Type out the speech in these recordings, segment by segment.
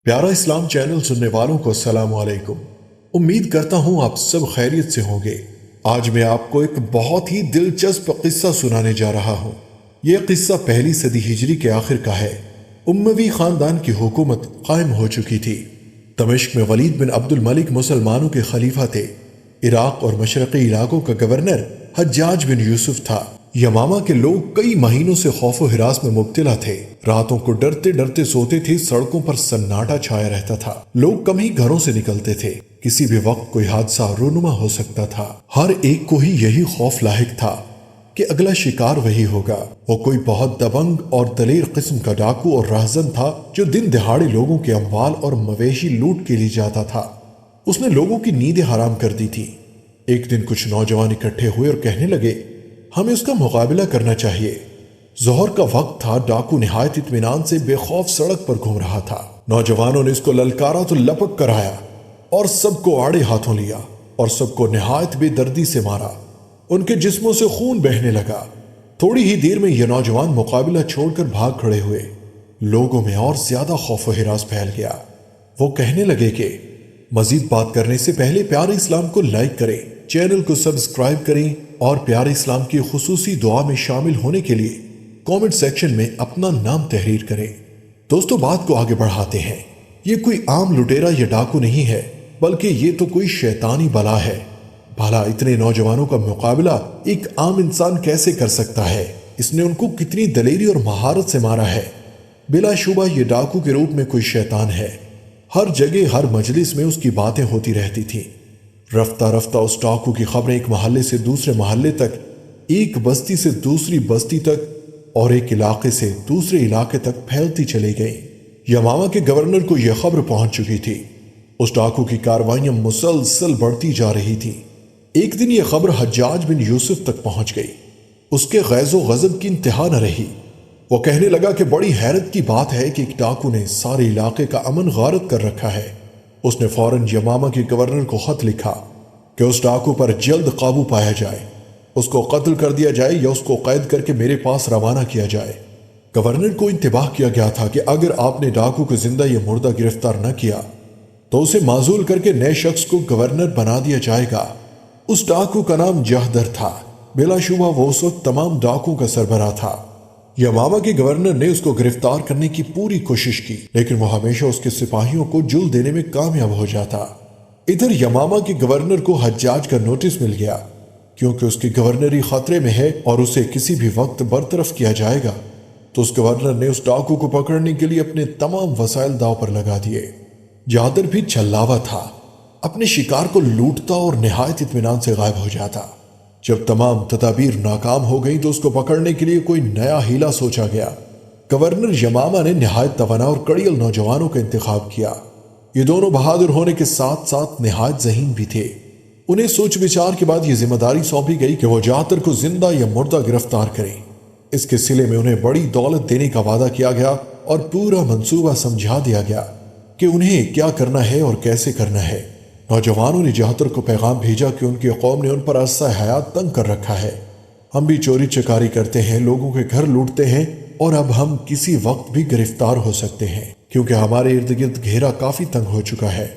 پیارا اسلام چینل سننے والوں کو السلام علیکم۔ امید کرتا ہوں آپ سب خیریت سے ہوں گے۔ آج میں آپ کو ایک بہت ہی دلچسپ قصہ سنانے جا رہا ہوں۔ یہ قصہ پہلی صدی ہجری کے آخر کا ہے۔ اموی خاندان کی حکومت قائم ہو چکی تھی۔ دمشق میں ولید بن عبد الملک مسلمانوں کے خلیفہ تھے۔ عراق اور مشرقی علاقوں کا گورنر حجاج بن یوسف تھا۔ یمامہ کے لوگ کئی مہینوں سے خوف و ہراس میں مبتلا تھے۔ راتوں کو ڈرتے ڈرتے سوتے تھے۔ سڑکوں پر سناٹا چھایا رہتا تھا۔ لوگ کم ہی گھروں سے نکلتے تھے۔ کسی بھی وقت کوئی حادثہ رونما ہو سکتا تھا۔ ہر ایک کو ہی یہی خوف لاحق تھا کہ اگلا شکار وہی ہوگا۔ وہ کوئی بہت دبنگ اور دلیر قسم کا ڈاکو اور راہزن تھا جو دن دہاڑے لوگوں کے اموال اور مویشی لوٹ کے لیے جاتا تھا۔ اس نے لوگوں کی نیندیں حرام کر دی تھی۔ ایک دن کچھ نوجوان اکٹھے ہوئے اور کہنے لگے، ہمیں اس کا مقابلہ کرنا چاہیے۔ ظہر کا وقت تھا۔ ڈاکو نہایت اطمینان سے بے خوف سڑک پر گھوم رہا تھا۔ نوجوانوں نے اس کو للکارا تو لپک کر آیا اور سب کو آڑے ہاتھوں لیا اور سب کو نہایت بے دردی سے مارا۔ ان کے جسموں سے خون بہنے لگا۔ تھوڑی ہی دیر میں یہ نوجوان مقابلہ چھوڑ کر بھاگ کھڑے ہوئے۔ لوگوں میں اور زیادہ خوف و ہراس پھیل گیا۔ وہ کہنے لگے کہ مزید بات کرنے سے پہلے پیارے اسلام کو لائک کریں، چینل کو سبسکرائب کریں اور پیارے اسلام کی خصوصی دعا میں شامل ہونے کے لیے کامنٹ سیکشن میں اپنا نام تحریر کریں۔ دوستو، بات کو آگے بڑھاتے ہیں۔ یہ کوئی عام لٹیرا یا ڈاکو نہیں ہے، بلکہ یہ تو کوئی شیطانی بلا ہے۔ بھلا اتنے نوجوانوں کا مقابلہ ایک عام انسان کیسے کر سکتا ہے؟ اس نے ان کو کتنی دلیری اور مہارت سے مارا ہے۔ بلا شبہ یہ ڈاکو کے روپ میں کوئی شیطان ہے۔ ہر جگہ ہر مجلس میں اس کی باتیں ہوتی رہتی تھیں۔ رفتہ رفتہ اس ڈاکو کی خبریں ایک محلے سے دوسرے محلے تک، ایک بستی سے دوسری بستی تک اور ایک علاقے سے دوسرے علاقے تک پھیلتی چلی گئیں۔ یمامہ کے گورنر کو یہ خبر پہنچ چکی تھی۔ اس ڈاکو کی کاروائیاں مسلسل بڑھتی جا رہی تھیں۔ ایک دن یہ خبر حجاج بن یوسف تک پہنچ گئی۔ اس کے غیظ و غضب کی انتہا نہ رہی۔ وہ کہنے لگا کہ بڑی حیرت کی بات ہے کہ ایک ڈاکو نے سارے علاقے کا امن غارت کر رکھا ہے۔ اس نے فوراً یمامہ کے گورنر کو خط لکھا کہ اس ڈاکو پر جلد قابو پایا جائے، اس کو قتل کر دیا جائے یا اس کو قید کر کے میرے پاس روانہ کیا جائے۔ گورنر کو انتباہ کیا گیا تھا کہ اگر آپ نے ڈاکو کو زندہ یا مردہ گرفتار نہ کیا تو اسے معزول کر کے نئے شخص کو گورنر بنا دیا جائے گا۔ اس ڈاکو کا نام جہدر تھا۔ بلا شبہ وہ اس وقت تمام ڈاکو کا سربراہ تھا۔ یمامہ کے گورنر نے اس کو گرفتار کرنے کی پوری کوشش کی، لیکن وہ ہمیشہ اس کے سپاہیوں کو جل دینے میں کامیاب ہو جاتا۔ ادھر یمامہ کے گورنر کو حجاج کا نوٹس مل گیا، کیونکہ اس کی گورنری خطرے میں ہے اور اسے کسی بھی وقت برطرف کیا جائے گا۔ تو اس گورنر نے اس ڈاکو کو پکڑنے کے لیے اپنے تمام وسائل داؤ پر لگا دیے۔ جہدر بھی چھلاوا تھا، اپنے شکار کو لوٹتا اور نہایت اطمینان سے غائب ہو جاتا۔ جب تمام تدابیر ناکام ہو گئی تو اس کو پکڑنے کے لیے کوئی نیا ہیلا سوچا گیا۔ گورنر یمامہ نے نہایت توانا اور کڑیل نوجوانوں کا انتخاب کیا۔ یہ دونوں بہادر ہونے کے ساتھ ساتھ نہایت ذہین بھی تھے۔ انہیں سوچ بچار کے بعد یہ ذمہ داری سونپی گئی کہ وہ جعتر کو زندہ یا مردہ گرفتار کریں۔ اس کے صلے میں انہیں بڑی دولت دینے کا وعدہ کیا گیا اور پورا منصوبہ سمجھا دیا گیا کہ انہیں کیا کرنا ہے اور کیسے کرنا ہے۔ نوجوانوں نے جعتر کو پیغام بھیجا کہ ان کی قوم نے ان پر عرصہ حیات تنگ کر رکھا ہے۔ ہم بھی چوری چکاری کرتے ہیں، لوگوں کے گھر لوٹتے ہیں اور اب ہم کسی وقت بھی گرفتار ہو سکتے ہیں، کیونکہ ہمارے ارد گرد گھیرا کافی تنگ ہو چکا ہے۔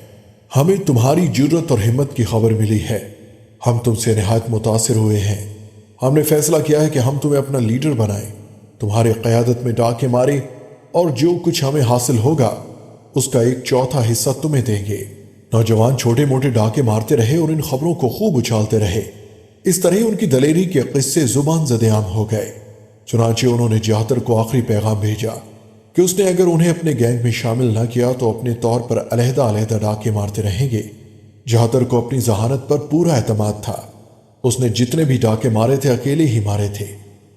ہمیں تمہاری جرت اور ہمت کی خبر ملی ہے۔ ہم تم سے نہایت متاثر ہوئے ہیں۔ ہم نے فیصلہ کیا ہے کہ ہم تمہیں اپنا لیڈر بنائیں، تمہارے قیادت میں ڈاکے ماریں اور جو کچھ ہمیں حاصل ہوگا اس کا 1/4 حصہ تمہیں دیں گے۔ نوجوان چھوٹے موٹے ڈاکے مارتے رہے اور ان خبروں کو خوب اچھالتے رہے۔ اس طرح ان کی دلیری کے قصے زبان زدے عام ہو گئے۔ چنانچہ انہوں نے جعتر کو آخری پیغام بھیجا کہ اس نے اگر انہیں اپنے گینگ میں شامل نہ کیا تو اپنے طور پر علیحدہ علیحدہ ڈاکے مارتے رہیں گے۔ جعتر کو اپنی ذہانت پر پورا اعتماد تھا۔ اس نے جتنے بھی ڈاکے مارے تھے اکیلے ہی مارے تھے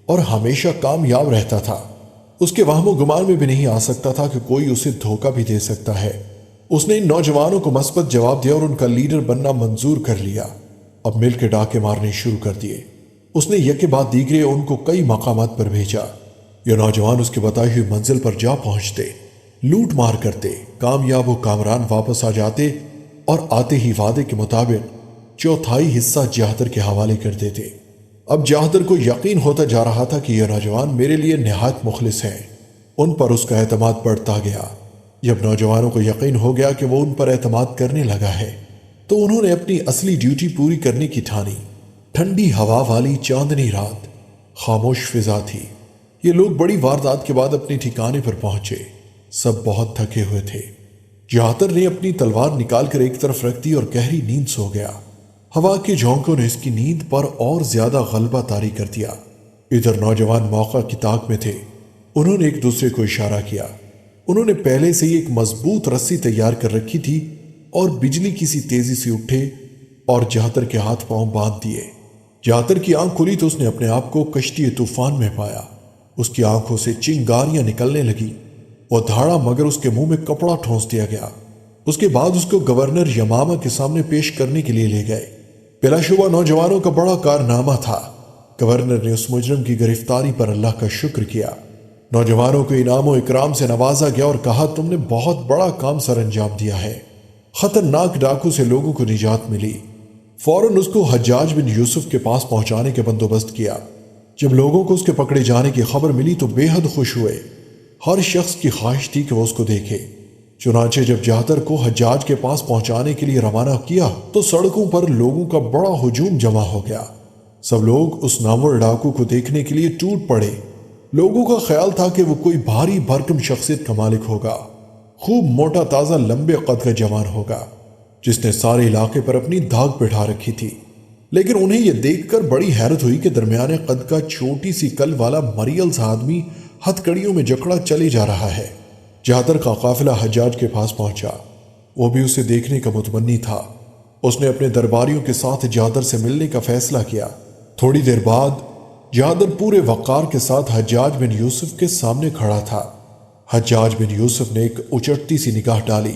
اور ہمیشہ کامیاب رہتا تھا۔ اس کے وہم و گمان میں بھی نہیں آ سکتا تھا کہ کوئی اسے دھوکہ بھی دے سکتا ہے۔ اس نے ان نوجوانوں کو مثبت جواب دیا اور ان کا لیڈر بننا منظور کر لیا۔ اب مل کے ڈاکے مارنے شروع کر دیے۔ اس نے یکے بعد دیگرے ان کو کئی مقامات پر بھیجا۔ یہ نوجوان اس کے بتائی ہوئی منزل پر جا پہنچتے، لوٹ مار کرتے، کامیاب و کامران واپس آ جاتے اور آتے ہی وعدے کے مطابق 1/4 حصہ جعتر کے حوالے کر دیتے۔ اب جعتر کو یقین ہوتا جا رہا تھا کہ یہ نوجوان میرے لیے نہایت مخلص ہیں۔ ان پر اس کا اعتماد بڑھتا گیا۔ جب نوجوانوں کو یقین ہو گیا کہ وہ ان پر اعتماد کرنے لگا ہے تو انہوں نے اپنی اصلی ڈیوٹی پوری کرنے کی ٹھانی۔ ٹھنڈی ہوا والی چاندنی رات، خاموش فضا تھی۔ یہ لوگ بڑی واردات کے بعد اپنے ٹھکانے پر پہنچے۔ سب بہت تھکے ہوئے تھے۔ جعتر نے اپنی تلوار نکال کر ایک طرف رکھ دی اور گہری نیند سو گیا۔ ہوا کے جھونکوں نے اس کی نیند پر اور زیادہ غلبہ طاری کر دیا۔ ادھر نوجوان موقع کی طاق میں تھے۔ انہوں نے ایک دوسرے کو اشارہ کیا۔ انہوں نے پہلے سے ہی ایک مضبوط رسی تیار کر رکھی تھی اور بجلی کسی تیزی سے اٹھے اور جعتر کے ہاتھ پاؤں باندھ دیے۔ جعتر کی آنکھ کھلی تو اس نے اپنے آپ کو کشتی طوفان میں پایا۔ اس کی آنکھوں سے چنگاریاں نکلنے لگی۔ وہ دھاڑا مگر اس کے منہ میں کپڑا ٹھونس دیا گیا۔ اس کے بعد اس کو گورنر یمامہ کے سامنے پیش کرنے کے لیے لے گئے۔ بلا شبہ نوجوانوں کا بڑا کارنامہ تھا۔ گورنر نے اس مجرم کی گرفتاری پر اللہ کا شکر کیا۔ نوجوانوں کو انعام و اکرام سے نوازا گیا اور کہا، تم نے بہت بڑا کام سر انجام دیا ہے۔ خطرناک ڈاکو سے لوگوں کو نجات ملی۔ فوراً اس کو حجاج بن یوسف کے پاس پہنچانے کے بندوبست کیا۔ جب لوگوں کو اس کے پکڑے جانے کی خبر ملی تو بے حد خوش ہوئے۔ ہر شخص کی خواہش تھی کہ وہ اس کو دیکھے۔ چنانچہ جب جعتر کو حجاج کے پاس پہنچانے کے لیے روانہ کیا تو سڑکوں پر لوگوں کا بڑا ہجوم جمع ہو گیا۔ سب لوگ اس نامور ڈاکو کو دیکھنے کے لیے ٹوٹ پڑے۔ لوگوں کا خیال تھا کہ وہ کوئی بھاری بھرکم شخصیت کا مالک ہوگا، خوب موٹا تازہ لمبے قد کا جوان ہوگا جس نے سارے علاقے پر اپنی دھاگ بٹھا رکھی تھی۔ لیکن انہیں یہ دیکھ کر بڑی حیرت ہوئی کہ درمیانے قد کا چھوٹی سی کل والا مریل سا آدمی ہتھ کڑیوں میں جکڑا چلے جا رہا ہے۔ جعتر کا قافلہ حجاج کے پاس پہنچا۔ وہ بھی اسے دیکھنے کا متمنی تھا۔ اس نے اپنے درباریوں کے ساتھ جعتر سے ملنے کا فیصلہ کیا۔ تھوڑی دیر بعد جعتر پورے وقار کے ساتھ حجاج بن یوسف کے سامنے کھڑا تھا۔ حجاج بن یوسف نے ایک اچٹتی سی نگاہ ڈالی۔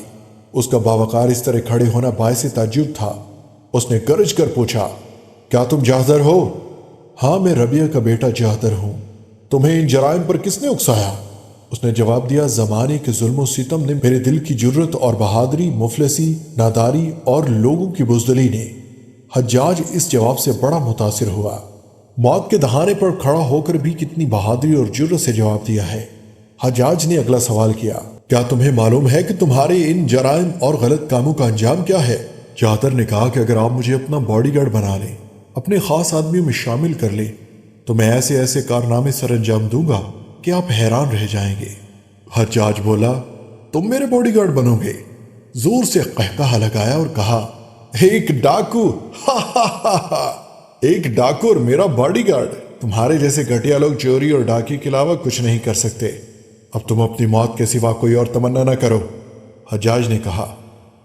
اس کا باوقار اس طرح کھڑے ہونا باعث تعجب تھا۔ اس نے گرج کر پوچھا، کیا تم جعتر ہو؟ ہاں، میں ربیہ کا بیٹا جعتر ہوں۔ تمہیں ان جرائم پر کس نے اکسایا؟ اس نے جواب دیا، زمانے کے ظلم و ستم نے، میرے دل کی جرت اور بہادری، مفلسی، ناداری اور لوگوں کی بزدلی نے۔ حجاج اس جواب سے بڑا متاثر ہوا۔ موت کے دہانے پر کھڑا ہو کر بھی کتنی بہادری اور جرت سے جواب دیا ہے۔ حجاج نے اگلا سوال کیا، کیا تمہیں معلوم ہے کہ تمہارے ان جرائم اور غلط کاموں کا انجام کیا ہے؟ جعتر نے کہا کہ اگر آپ مجھے اپنا باڈی گارڈ بنا لیں، اپنے خاص آدمیوں میں شامل کر لیں تو میں ایسے ایسے کارنامے سر انجام دوں گا کہ آپ حیران رہ جائیں گے۔ حجاج بولا، تم میرے باڈی گارڈ بنو گے؟ زور سے قہقہہ لگایا اور کہا، ایک ڈاکو، ہا ہا ہا ہا، ایک ڈاکو اور میرا باڈی گارڈ؟ تمہارے جیسے گھٹیا لوگ چوری اور ڈاکے کے علاوہ کچھ نہیں کر سکتے۔ اب تم اپنی موت کے سوا کوئی اور تمنا نہ کرو۔ حجاج نے کہا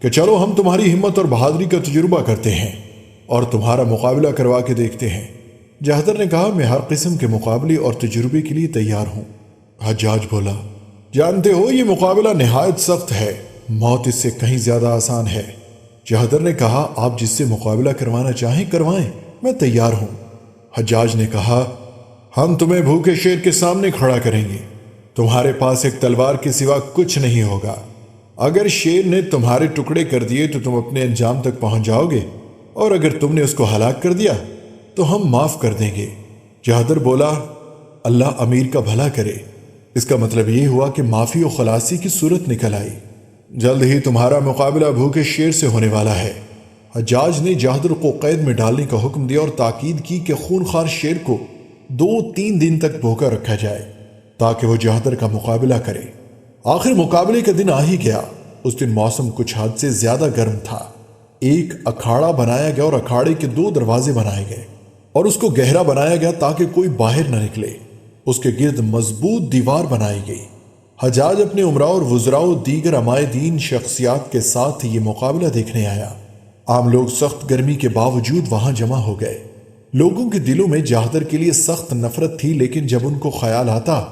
کہ چلو ہم تمہاری ہمت اور بہادری کا تجربہ کرتے ہیں اور تمہارا مقابلہ کروا کے دیکھتے ہیں۔ جعتر نے کہا، میں ہر قسم کے مقابلے اور تجربے کے لیے تیار ہوں۔ حجاج بولا، جانتے ہو یہ مقابلہ نہایت سخت ہے، موت اس سے کہیں زیادہ آسان ہے۔ جعتر نے کہا، آپ جس سے مقابلہ کروانا چاہیں کروائیں، میں تیار ہوں۔ حجاج نے کہا، ہم تمہیں بھوکے شیر کے سامنے کھڑا کریں گے۔ تمہارے پاس ایک تلوار کے سوا کچھ نہیں ہوگا۔ اگر شیر نے تمہارے ٹکڑے کر دیے تو تم اپنے انجام تک پہنچ جاؤ گے، اور اگر تم نے اس کو ہلاک کر دیا تو ہم معاف کر دیں گے۔ جعتر بولا، اللہ امیر کا بھلا کرے۔ اس کا مطلب یہ ہوا کہ معافی و خلاصی کی صورت نکل آئی۔ جلد ہی تمہارا مقابلہ بھوکے شیر سے ہونے والا ہے۔ حجاج نے جعتر کو قید میں ڈالنے کا حکم دیا اور تاکید کی کہ خونخوار شیر کو 2-3 دن تک بھوکا رکھا جائے تاکہ وہ جعتر کا مقابلہ کرے۔ آخر مقابلے کا دن آ ہی گیا۔ اس دن موسم کچھ حد سے زیادہ گرم تھا۔ ایک اکھاڑا بنایا گیا اور اکھاڑے کے 2 دروازے بنائے گئے اور اس کو گہرا بنایا گیا تاکہ کوئی باہر نہ نکلے۔ اس کے گرد مضبوط دیوار بنائی گئی۔ حجاج اپنے امراء اور وزراء و دیگر عمائدین شخصیات کے ساتھ یہ مقابلہ دیکھنے آیا۔ عام لوگ سخت گرمی کے باوجود وہاں جمع ہو گئے۔ لوگوں کے دلوں میں جعتر کے لیے سخت نفرت تھی، لیکن جب ان کو خیال آتا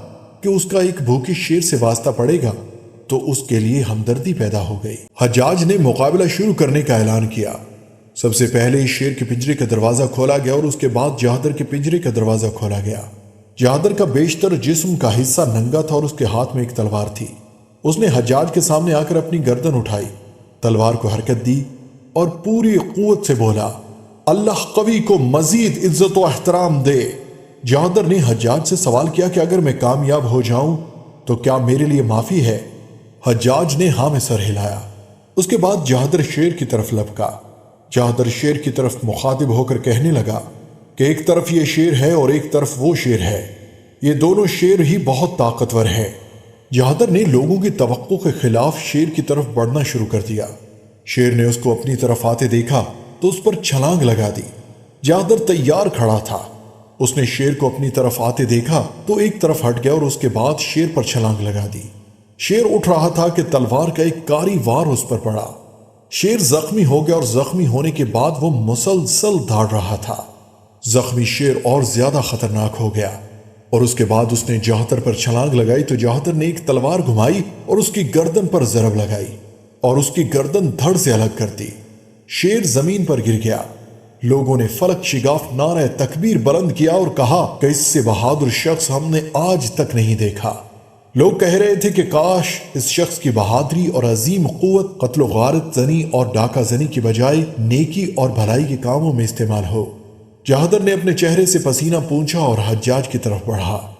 کہ اس کا ایک بھوکے شیر سے واسطہ پڑے گا تو اس کے لیے ہمدردی پیدا ہو گئی۔ حجاج نے مقابلہ شروع کرنے کا اعلان کیا۔ سب سے پہلے شیر کے پنجرے کا دروازہ کھولا گیا اور اس کے بعد جعتر کے پنجرے کا دروازہ کھولا گیا۔ جعتر کا بیشتر جسم کا حصہ ننگا تھا اور اس کے ہاتھ میں ایک تلوار تھی۔ اس نے حجاج کے سامنے آ کر اپنی گردن اٹھائی، تلوار کو حرکت دی اور پوری قوت سے بولا، اللہ قوی کو مزید عزت و احترام دے۔ جعتر نے حجاج سے سوال کیا کہ اگر میں کامیاب ہو جاؤں تو کیا میرے لیے معافی ہے؟ حجاج نے ہاں میں سر ہلایا۔ اس کے بعد جہدر شیر کی طرف لپکا۔ جہدر شیر کی طرف مخاطب ہو کر کہنے لگا کہ ایک طرف یہ شیر ہے اور ایک طرف وہ شیر ہے، یہ دونوں شیر ہی بہت طاقتور ہے۔ جہدر نے لوگوں کی توقع کے خلاف شیر کی طرف بڑھنا شروع کر دیا۔ شیر نے اس کو اپنی طرف آتے دیکھا تو اس پر چھلانگ لگا دی۔ جہدر تیار کھڑا تھا۔ اس نے شیر کو اپنی طرف آتے دیکھا تو ایک طرف ہٹ گیا اور اس کے بعد شیر پر چھلانگ لگا دی۔ شیر اٹھ رہا تھا کہ تلوار کا ایک کاری وار اس پر پڑا۔ شیر زخمی ہو گیا اور زخمی ہونے کے بعد وہ مسلسل دھاڑ رہا تھا۔ زخمی شیر اور زیادہ خطرناک ہو گیا اور اس کے بعد اس نے جہدر پر چھلانگ لگائی تو جہدر نے ایک تلوار گھمائی اور اس کی گردن پر ضرب لگائی اور اس کی گردن دھڑ سے الگ کر دی۔ شیر زمین پر گر گیا۔ لوگوں نے فلک شگاف نعرہ تکبیر بلند کیا اور کہا کہ اس سے بہادر شخص ہم نے آج تک نہیں دیکھا۔ لوگ کہہ رہے تھے کہ کاش اس شخص کی بہادری اور عظیم قوت قتل و غارت زنی اور ڈاکہ زنی کی بجائے نیکی اور بھلائی کے کاموں میں استعمال ہو۔ جہدر نے اپنے چہرے سے پسینہ پونچھا اور حجاج کی طرف بڑھا۔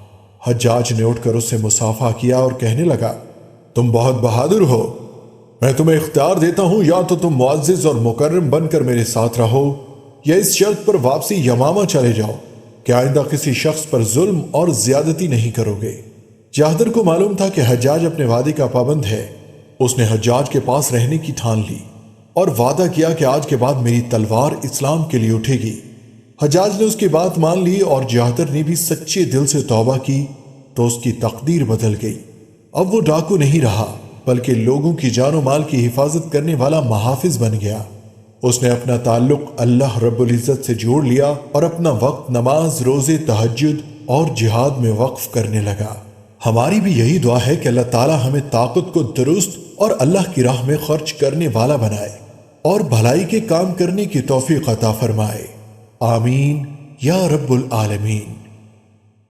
حجاج نے اٹھ کر اس سے مصافحہ کیا اور کہنے لگا، تم بہت بہادر ہو، میں تمہیں اختیار دیتا ہوں یا تو تم معزز اور مکرم بن کر میرے ساتھ رہو یا اس شرط پر واپسی یمامہ چلے جاؤ کہ آئندہ کسی شخص پر ظلم اور زیادتی نہیں کرو گے۔ جہدر کو معلوم تھا کہ حجاج اپنے وعدے کا پابند ہے۔ اس نے حجاج کے پاس رہنے کی ٹھان لی اور وعدہ کیا کہ آج کے بعد میری تلوار اسلام کے لیے اٹھے گی۔ حجاج نے اس کی بات مان لی اور جہدر نے بھی سچے دل سے توبہ کی تو اس کی تقدیر بدل گئی۔ اب وہ ڈاکو نہیں رہا بلکہ لوگوں کی جان و مال کی حفاظت کرنے والا محافظ بن گیا۔ اس نے اپنا تعلق اللہ رب العزت سے جوڑ لیا اور اپنا وقت نماز، روزے، تہجد اور جہاد میں وقف کرنے لگا۔ ہماری بھی یہی دعا ہے کہ اللہ تعالی ہمیں طاقت کو درست اور اللہ کی راہ میں خرچ کرنے والا بنائے اور بھلائی کے کام کرنے کی توفیق عطا فرمائے۔ آمین یا رب العالمین۔